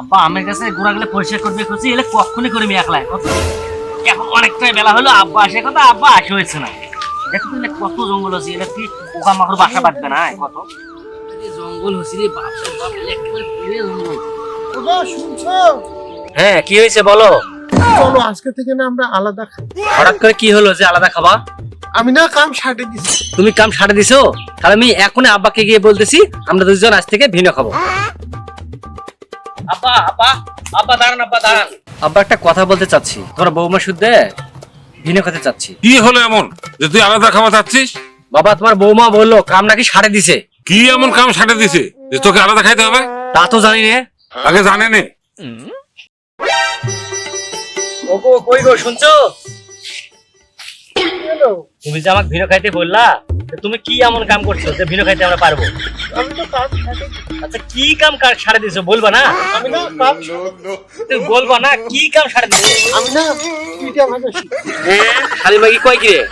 আব্বা আমার কাছে ঘোড়াগুলো পরিষ্কার করবে খুঁজছি, এলে কখনই করিনি একলা। এখন অনেকটাই বেলা হলো, আব্বা আসে কথা, আব্বা আসে হয়েছে না। দেখো তো কত জঙ্গল আছে, এলে কি পোকা মাকড় বাসা বাঁধবে না? কত জঙ্গল হচ্ছে রে বাপ রে বাপ, একেবারে পুরো জঙ্গল। ওগো শুনছো? হ্যাঁ কি হয়েছে বলো। চলো আজকে থেকে না আমরা আলাদা খাই। হঠাৎ করে কি হলো যে আলাদা খাবা? আমি না কাম সাটে দিছি। তুমি কাম সারে দিছো? তাহলে আমি এখনই আব্বাকে গিয়ে বলতেছি আমরা দুজন আজ থেকে ভিন্ন খাবো। আব্বা আব্বা আব্বা দাঁড়ান, আব্বা দাঁড়ান। আব্বা একটা কথা বলতে চাচ্ছি, তোর বৌমা শুদ্ধে ভিন্ন খেতে চাচ্ছি। কি হলো এমন যে তুই আলাদা খাওয়া চাচ্ছিস? বাবা তোমার বৌমা বললো কাম নাকি সারে দিছে। কি এমন কাম সাটে দিছে যে তোকে আলাদা খাইতে হবে? তা তো জানি নে। আগে জানে নে। ওগো কই গো শুনছো? তুমি যে আমাকে ভিন্ন খাইতে বললা, তুমি কি এমন কাম করছো যে ভিন্ন খাইতে আমরা পারবো? আমি তো কাম সাটে। আচ্ছা কি কাম সারে দিছো বলবা না? আমি না কাম তুমি বলবা না কি কাম সারে দিছো? আমি না পিঠা ভাজা শিখি। হ্যাঁ শালি মাগি কয় কি রে?